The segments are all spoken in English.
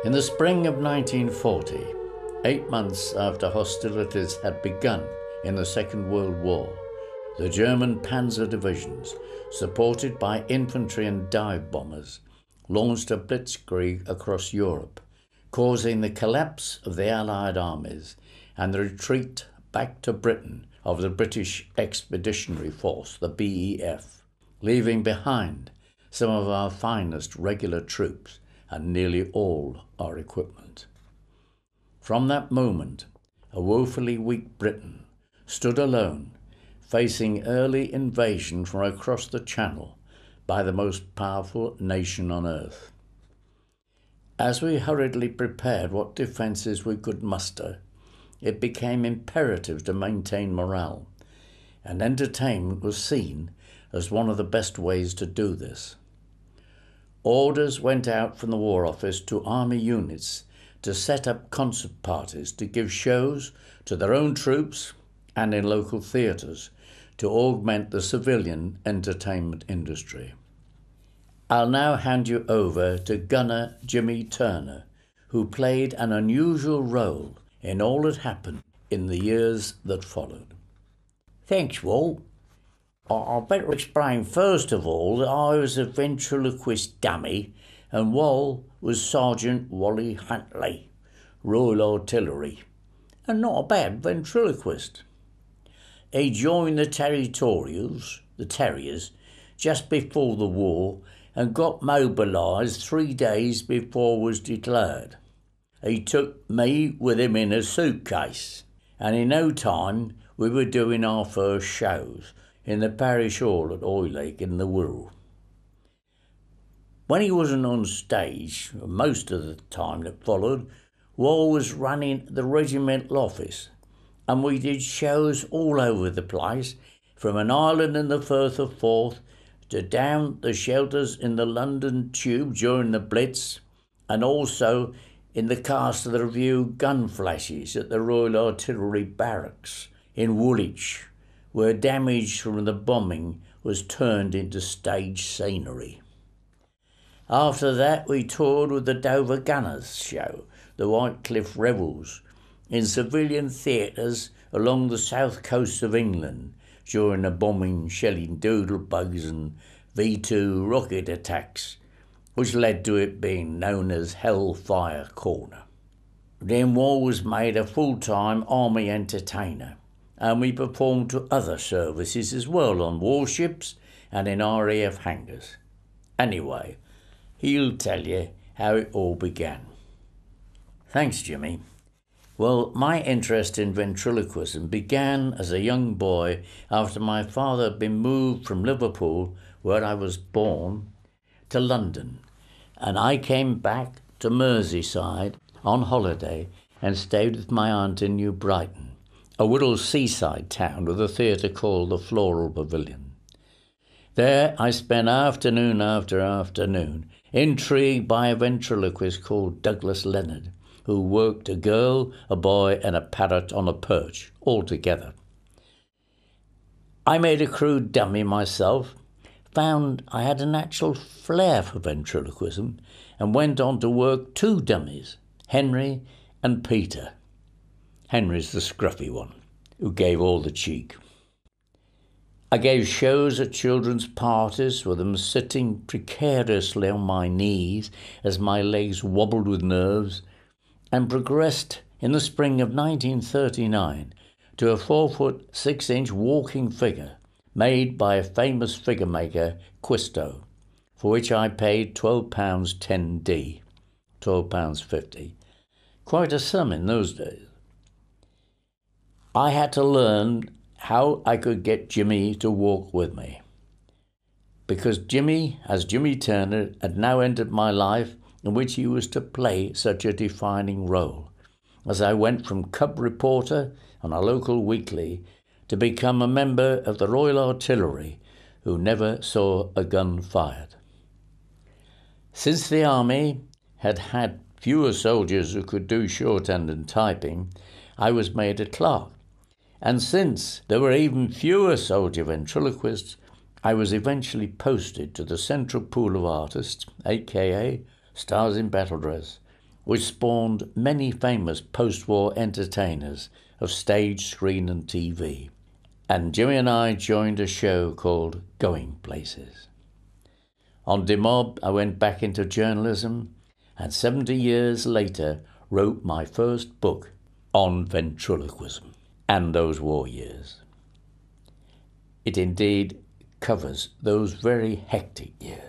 In the spring of 1940, 8 months after hostilities had begun in the Second World War, the German panzer divisions, supported by infantry and dive bombers, launched a blitzkrieg across Europe, causing the collapse of the Allied armies and the retreat back to Britain of the British Expeditionary Force, the BEF, leaving behind some of our finest regular troops and nearly all our equipment. From that moment, a woefully weak Britain stood alone, facing early invasion from across the Channel by the most powerful nation on earth. As we hurriedly prepared what defences we could muster, it became imperative to maintain morale, and entertainment was seen as one of the best ways to do this. Orders went out from the War Office to army units to set up concert parties to give shows to their own troops and in local theatres to augment the civilian entertainment industry. I'll now hand you over to Gunner Jimmy Turner, who played an unusual role in all that happened in the years that followed. Thanks, Walt. I better explain first of all that I was a ventriloquist dummy and Wal was Sergeant Wally Huntley, Royal Artillery, and not a bad ventriloquist. He joined the Territorials, the Terriers, just before the war and got mobilised 3 days before it was declared. He took me with him in a suitcase, and in no time we were doing our first shows in the parish hall at Hoylake in the Wirral. When he wasn't on stage, most of the time that followed, Wal was running the regimental office, and we did shows all over the place, from an island in the Firth of Forth to down the shelters in the London Tube during the Blitz, and also in the cast of the review Gun Flashes at the Royal Artillery Barracks in Woolwich, where damage from the bombing was turned into stage scenery. After that we toured with the Dover Gunners show, the White Cliff Revels, in civilian theatres along the south coast of England during the bombing, shelling doodlebugs and V2 rocket attacks, which led to it being known as Hellfire Corner. Then Wal was made a full-time army entertainer, and we performed to other services as well on warships and in RAF hangars. Anyway, he'll tell you how it all began. Thanks, Jimmy. Well, my interest in ventriloquism began as a young boy after my father had been moved from Liverpool, where I was born, to London, and I came back to Merseyside on holiday and stayed with my aunt in New Brighton, a little seaside town with a theatre called the Floral Pavilion. There I spent afternoon after afternoon, intrigued by a ventriloquist called Douglas Leonard, who worked a girl, a boy and a parrot on a perch, all together. I made a crude dummy myself, found I had a natural flair for ventriloquism, and went on to work 2 dummies, Henry and Peter. Henry's the scruffy one, who gave all the cheek. I gave shows at children's parties with them sitting precariously on my knees as my legs wobbled with nerves, and progressed in the spring of 1939 to a 4-foot 6-inch walking figure made by a famous figure maker, Quisto, for which I paid £12 10d, £12.50, quite a sum in those days. I had to learn how I could get Jimmy to walk with me, because Jimmy, as Jimmy Turner, had now entered my life in which he was to play such a defining role, as I went from cub reporter on a local weekly to become a member of the Royal Artillery who never saw a gun fired. Since the army had had fewer soldiers who could do shorthand and typing, I was made a clerk. And since there were even fewer soldier ventriloquists, I was eventually posted to the central pool of artists, aka Stars in Battle Dress, which spawned many famous post-war entertainers of stage, screen and TV. And Jimmy and I joined a show called Going Places. On demob, I went back into journalism and 70 years later wrote my first book on ventriloquism and those war years. It indeed covers those very hectic years.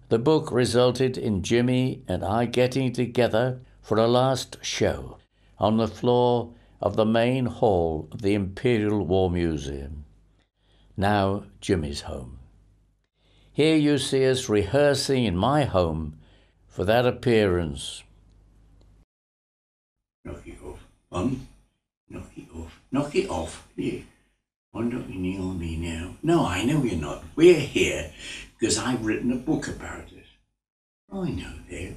The book resulted in Jimmy and I getting together for a last show on the floor of the main hall of the Imperial War Museum, now Jimmy's home. Here you see us rehearsing in my home for that appearance. Knock it off, knock it off, knock it off. Yeah. I'm not knee on me now. No, I know you're not. We're here because I've written a book about it. I know that.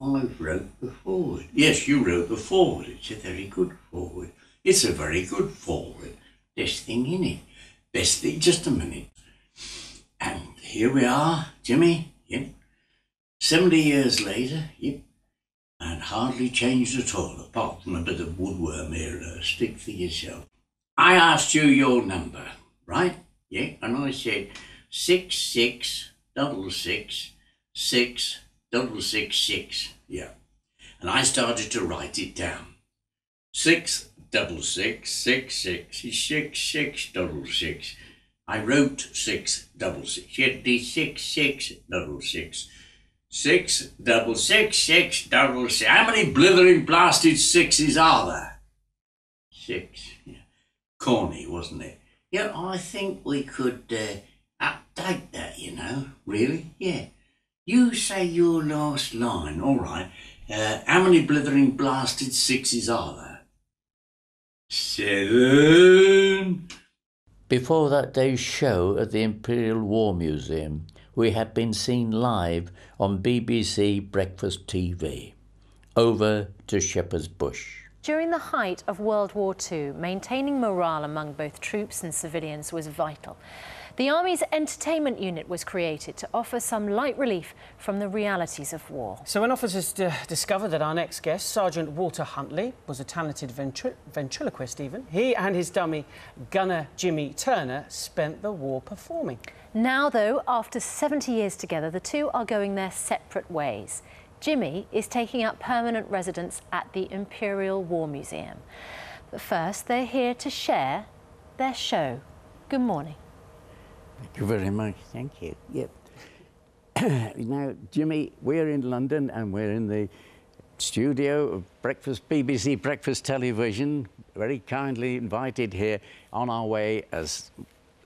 I wrote the foreword. Yes, you wrote the foreword. It's a very good foreword. It's a very good foreword. Best thing in it. Best thing. Just a minute. And here we are, Jimmy. Yep. 70 years later. Yep. And hardly changed at all, apart from a bit of woodworm here. Stick for yourself. I asked you your number, right? Yeah. And I said 666666666. Yeah. And I started to write it down. 666666666. I wrote 666. It'd be 6666. 66666. How many blithering blasted sixes are there? 6. Yeah. Corny, wasn't it? Yeah, I think we could update that, you know. Really? Yeah. You say your last line, all right. How many blithering blasted sixes are there? 7. Before that day's show at the Imperial War Museum, we had been seen live on BBC Breakfast TV. Over to Shepherd's Bush. During the height of World War II, maintaining morale among both troops and civilians was vital. The Army's entertainment unit was created to offer some light relief from the realities of war. So when officers discovered that our next guest, Sergeant Walter Huntley, was a talented ventriloquist even, he and his dummy gunner Jimmy Turner spent the war performing. Now, though, after 70 years together, the two are going their separate ways. Jimmy is taking up permanent residence at the Imperial War Museum. But first, they're here to share their show. Good morning. Thank you very much. Thank you. Yep. Now, Jimmy, we're in London and we're in the studio of BBC Breakfast Television. Very kindly invited here on our way, as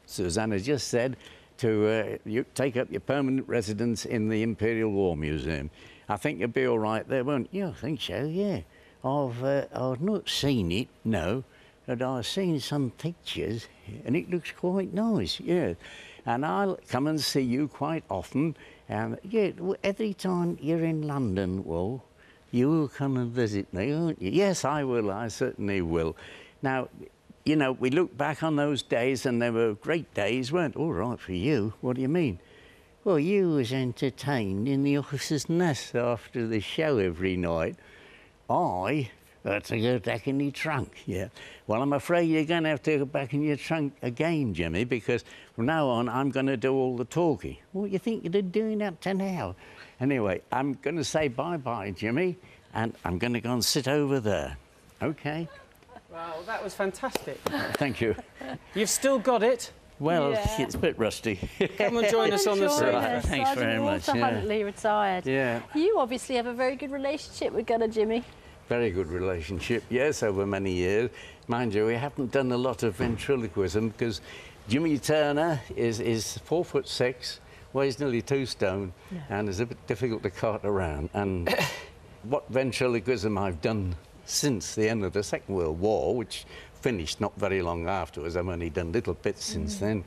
Susanna just said, to you take up your permanent residence in the Imperial War Museum. I think you'll be all right there, won't you? I think so, yeah. I've not seen it, no, but I've seen some pictures and it looks quite nice, yeah. And I'll come and see you quite often. And yeah, every time you're in London, well, you will come and visit me, won't you? Yes, I will, I certainly will. Now, you know, we look back on those days and they were great days, weren't all right for you. What do you mean? Well, you was entertained in the officer's nest after the show every night. I had to go back in your trunk, yeah. Well, I'm afraid you're going to have to go back in your trunk again, Jimmy, because from now on, I'm going to do all the talking. What do you think you're doing up to now? Anyway, I'm going to say bye-bye, Jimmy, and I'm going to go and sit over there, OK? Wow, that was fantastic. Thank you. You've still got it. Well, Yeah. it's a bit rusty. Come and join us on the Join set. us. Thanks Sergeant very much, Walter yeah. Huntley, retired. Yeah. You obviously have a very good relationship with Gunner Jimmy. Very good relationship, yes, over many years. Mind you, we haven't done a lot of ventriloquism because Jimmy Turner is 4'6", weighs nearly 2 stone, Yeah. and is a bit difficult to cart around. And what ventriloquism I've done since the end of the Second World War, which finished not very long afterwards, I've only done little bits since then,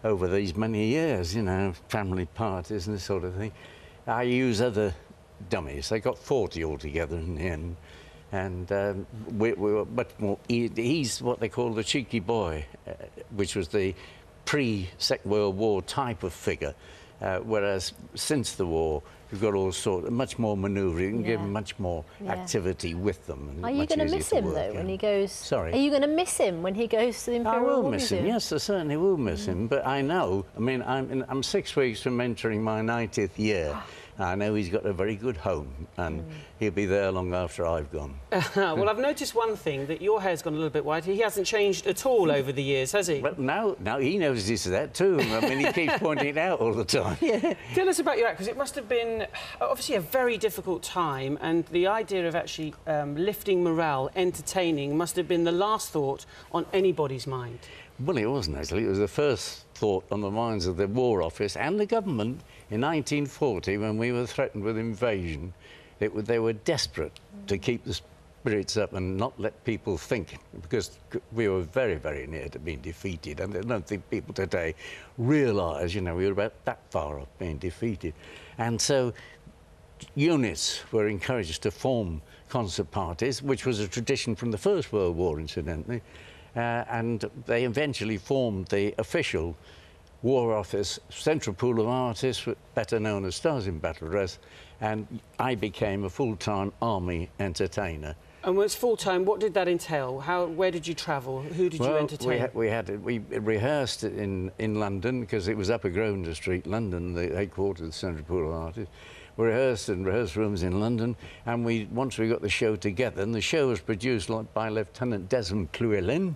over these many years, you know, family parties and this sort of thing. I use other dummies. I got 40 altogether in the end. And we were much more, he's what they call the cheeky boy, which was the pre-Second World War type of figure, whereas since the war, You've got all sorts, much more manoeuvring, you can give them much more activity with them. And are you going to miss him, though, when he goes... Sorry? Are you going to miss him when he goes to the Imperial War Museum? I will miss him, yes, I certainly will miss him. But I know, I mean, I'm 6 weeks from entering my 90th year. I know he's got a very good home, and he'll be there long after I've gone. Well, I've noticed one thing, that your hair's gone a little bit white. He hasn't changed at all over the years, has he? Well, now he notices that too. I mean, he keeps pointing it out all the time. Yeah. Tell us about your act, because it must have been, obviously, a very difficult time, and the idea of actually lifting morale, entertaining, must have been the last thought on anybody's mind. Well, it wasn't, actually. It was the first thought on the minds of the War Office and the government in 1940, when we were threatened with invasion. They were desperate to keep the spirits up and not let people think, because we were very, very near to being defeated, and I don't think people today realise, you know, we were about that far off being defeated. And so units were encouraged to form concert parties, which was a tradition from the First World War, incidentally. And they eventually formed the official War Office Central Pool of Artists, better known as Stars in Battle Dress, and I became a full-time army entertainer. And when it's full-time, what did that entail? Where did you travel? Who did you entertain? We rehearsed in London, because it was Upper Grosvenor Street, London, the headquarters of the Central Pool of Artists. We rehearsed in rehearsal rooms in London, and once we got the show together, and the show was produced by Lieutenant Desmond Llewellyn,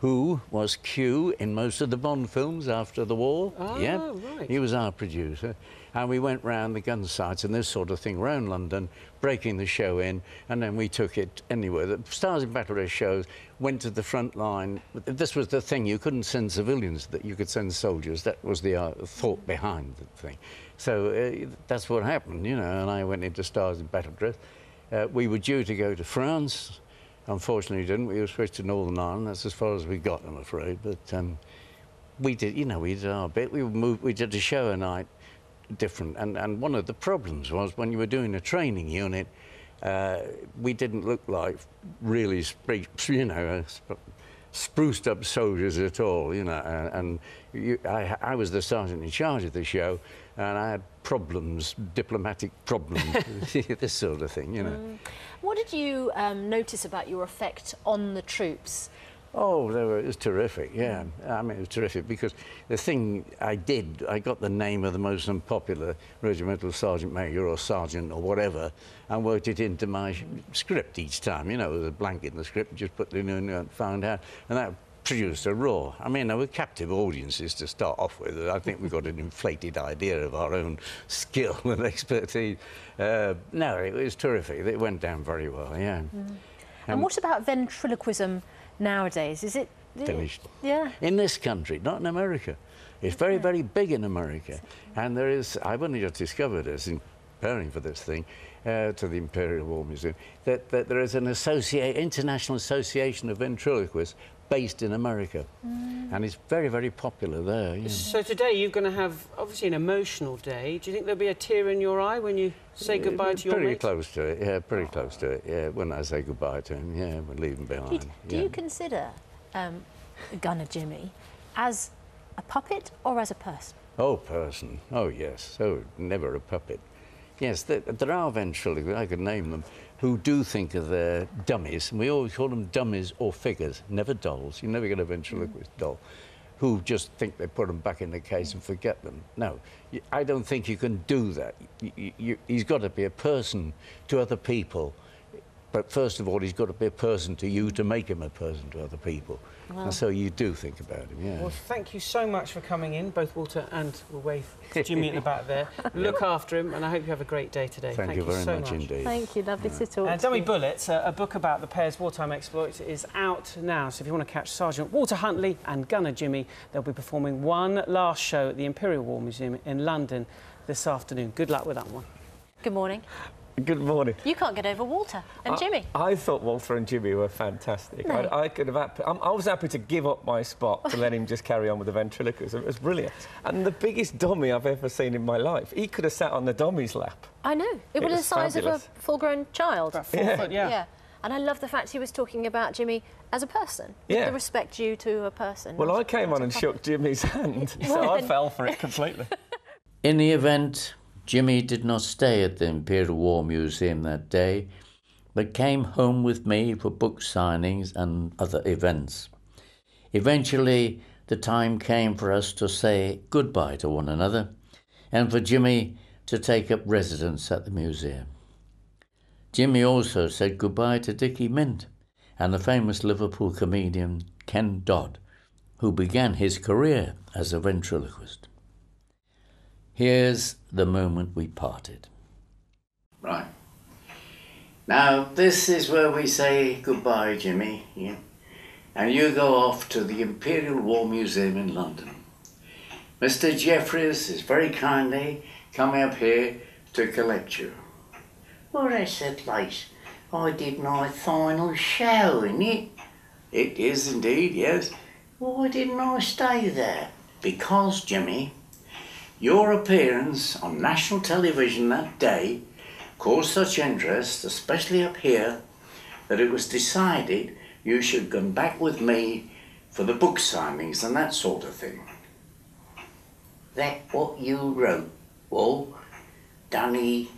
who was Q in most of the Bond films after the war. Oh, yeah, right. He was our producer. And we went round the gun sites and this sort of thing around London, breaking the show in, and then we took it anywhere. The Stars in Battle Dress shows went to the front line. This was the thing, you couldn't send civilians, that you could send soldiers. That was the thought behind the thing. So that's what happened, you know, and I went into Stars in Battle Dress. We were due to go to France. Unfortunately, we didn't. We were switched to Northern Ireland. That's as far as we got, I'm afraid. But we did, you know, we did our bit. We did a show a night, different. And one of the problems was when you were doing a training unit, we didn't look like really, you know, spruced up soldiers at all, you know. I was the sergeant in charge of the show, and I had problems, diplomatic problems, this sort of thing, you know. What did you notice about your effect on the troops? Oh, it was terrific, yeah. I mean, it was terrific because the thing I did, I got the name of the most unpopular regimental sergeant major or sergeant or whatever and worked it into my script each time. You know, there was a blank in the script, just put it in and found out. And that produced a roar. I mean, they were captive audiences to start off with. I think we got an inflated idea of our own skill and expertise. No, it was terrific. It went down very well, yeah. And what about ventriloquism nowadays? Is it finished? Yeah. In this country, not in America. It's very, very big in America. And there is, I've only just discovered this in preparing for this thing, to the Imperial War Museum, that there is an international association of ventriloquists based in America. And it's very, very popular there. Yeah. So today you're going to have, obviously, an emotional day. Do you think there'll be a tear in your eye when you say goodbye to your Pretty mate? close to it, yeah, pretty close to it, yeah, when I say goodbye to him, yeah, we'll leave him behind. Do you consider Gunner Jimmy as a puppet or as a person? Oh, person, oh yes, oh, never a puppet. Yes, there are ventriloquists, I could name them, who do think of their dummies, and we always call them dummies or figures, never dolls. You never get a ventriloquist doll, who just think they put them back in the case and forget them. No, I don't think you can do that. He's got to be a person to other people, but first of all, he's got to be a person to you to make him a person to other people. Wow. And so you do think about him, yeah. Well, thank you so much for coming in, both Walter and we'll wave to Jimmy at the back there. Look after him, and I hope you have a great day today. Thank you very much indeed. Thank you, lovely to talk to you. Dummy Bullets, a book about the pair's wartime exploits, is out now. So if you want to catch Sergeant Walter Huntley and Gunner Jimmy, they'll be performing one last show at the Imperial War Museum in London this afternoon. Good luck with that one. Good morning. Good morning. You can't get over Walter and Jimmy. I thought Walter and Jimmy were fantastic. No. I was happy to give up my spot to let him just carry on with the ventriloquism. It was brilliant. And the biggest dummy I've ever seen in my life. He could have sat on the dummy's lap. I know. It was the size fabulous. of a full-grown child. About 4 foot, yeah. And I love the fact he was talking about Jimmy as a person, with the respect due to a person. Well, I came on and shook Jimmy's hand, so I fell for it completely. In the event Jimmy did not stay at the Imperial War Museum that day, but came home with me for book signings and other events. Eventually, the time came for us to say goodbye to one another and for Jimmy to take up residence at the museum. Jimmy also said goodbye to Dickie Mint and the famous Liverpool comedian Ken Dodd, who began his career as a ventriloquist. Here's the moment we parted. Right. Now, this is where we say goodbye, Jimmy. Yeah. And you go off to the Imperial War Museum in London. Mr. Jeffries is very kindly coming up here to collect you. Well, that's the place I did my final show, isn't it? It is indeed, yes. Why didn't I stay there? Because, Jimmy, your appearance on national television that day caused such interest, especially up here, that it was decided you should come back with me for the book signings and that sort of thing. That what you wrote? Well, Dummy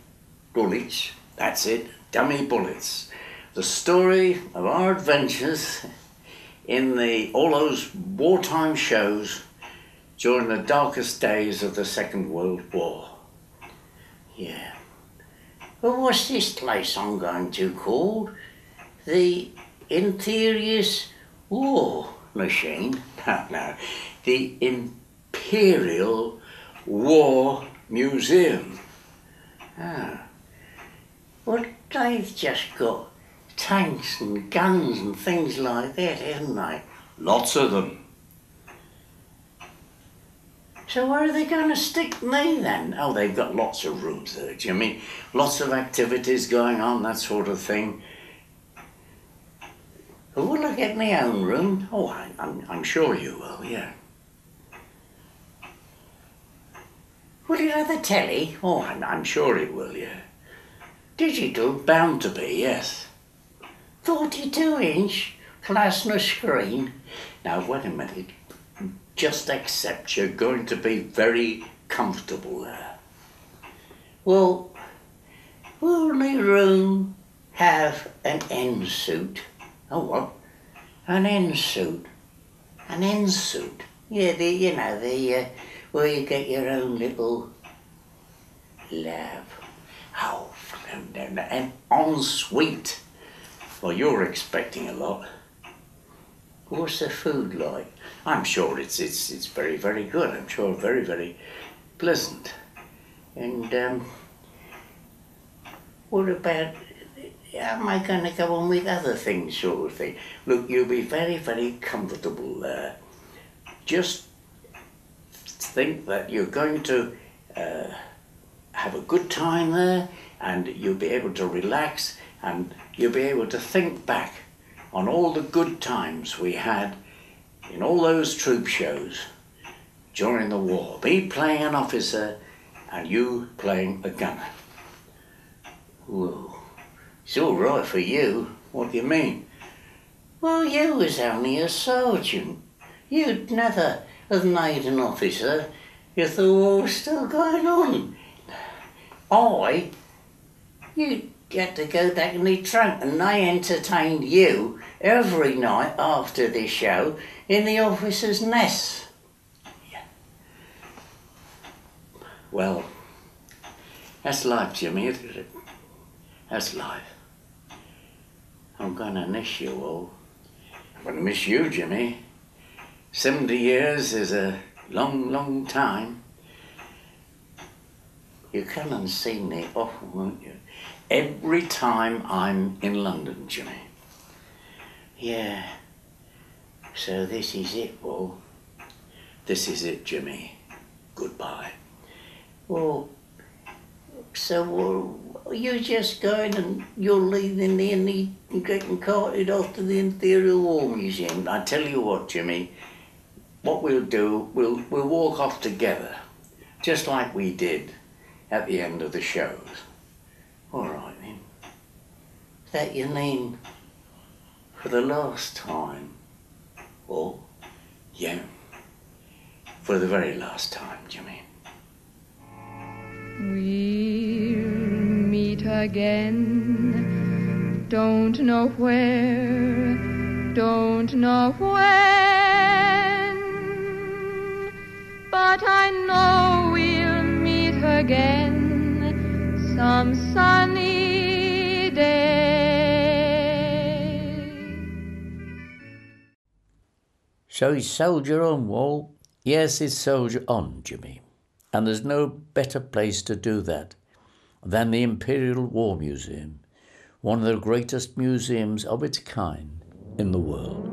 Bullets, that's it, Dummy Bullets. The story of our adventures in all those wartime shows during the darkest days of the Second World War. Yeah. Well, what's this place I'm going to called? The Interiors War Machine? No, the Imperial War Museum. Ah. Well, they've just got tanks and guns and things like that, haven't they? Lots of them. So where are they going to stick me then? Oh, they've got lots of rooms there, Jimmy. Lots of activities going on, that sort of thing. Will I get my own room? Oh, I'm sure you will, yeah. Will it have a telly? Oh, I'm sure it will, yeah. Digital? Bound to be, yes. 42-inch plasma screen? Now, wait a minute. Just accept you're going to be very comfortable there. Well, will the room have an end suit? Oh, what? An end suit. An end suit? Yeah, where you get your own little lab. Oh, an ensuite. Well, you're expecting a lot. What's the food like? I'm sure it's very, very good. I'm sure very, very pleasant. And what about, am I going to go on with other things sort of thing? Look, you'll be very, very comfortable there. Just think that you're going to have a good time there, and you'll be able to relax, and you'll be able to think back on all the good times we had in all those troop shows during the war. Me playing an officer and you playing a gunner. Well, it's all right for you. What do you mean? Well, you was only a sergeant. You'd never have made an officer if the war was still going on. You had to go back in the trunk, and they entertained you every night after this show in the officers' mess. Yeah. Well, that's life, Jimmy, isn't it? That's life. I'm gonna miss you all. I'm gonna miss you, Jimmy. 70 years is a long, long time. You come and see me often, won't you? Every time I'm in London, Jimmy. Yeah. So this is it, Will? This is it, Jimmy. Goodbye. Well, so you're just going and you're leaving and getting carted off to the Imperial War Museum. I tell you what, Jimmy, what we'll do, we'll walk off together, just like we did at the end of the shows. All right, then. That you mean for the last time? Or? Yeah, for the very last time, Jimmy. We'll meet again. Don't know where, don't know when, but I know we'll meet again some sunny day. So he's soldier on, Wall? Yes, it's soldier on, Jimmy. And there's no better place to do that than the Imperial War Museum, one of the greatest museums of its kind in the world.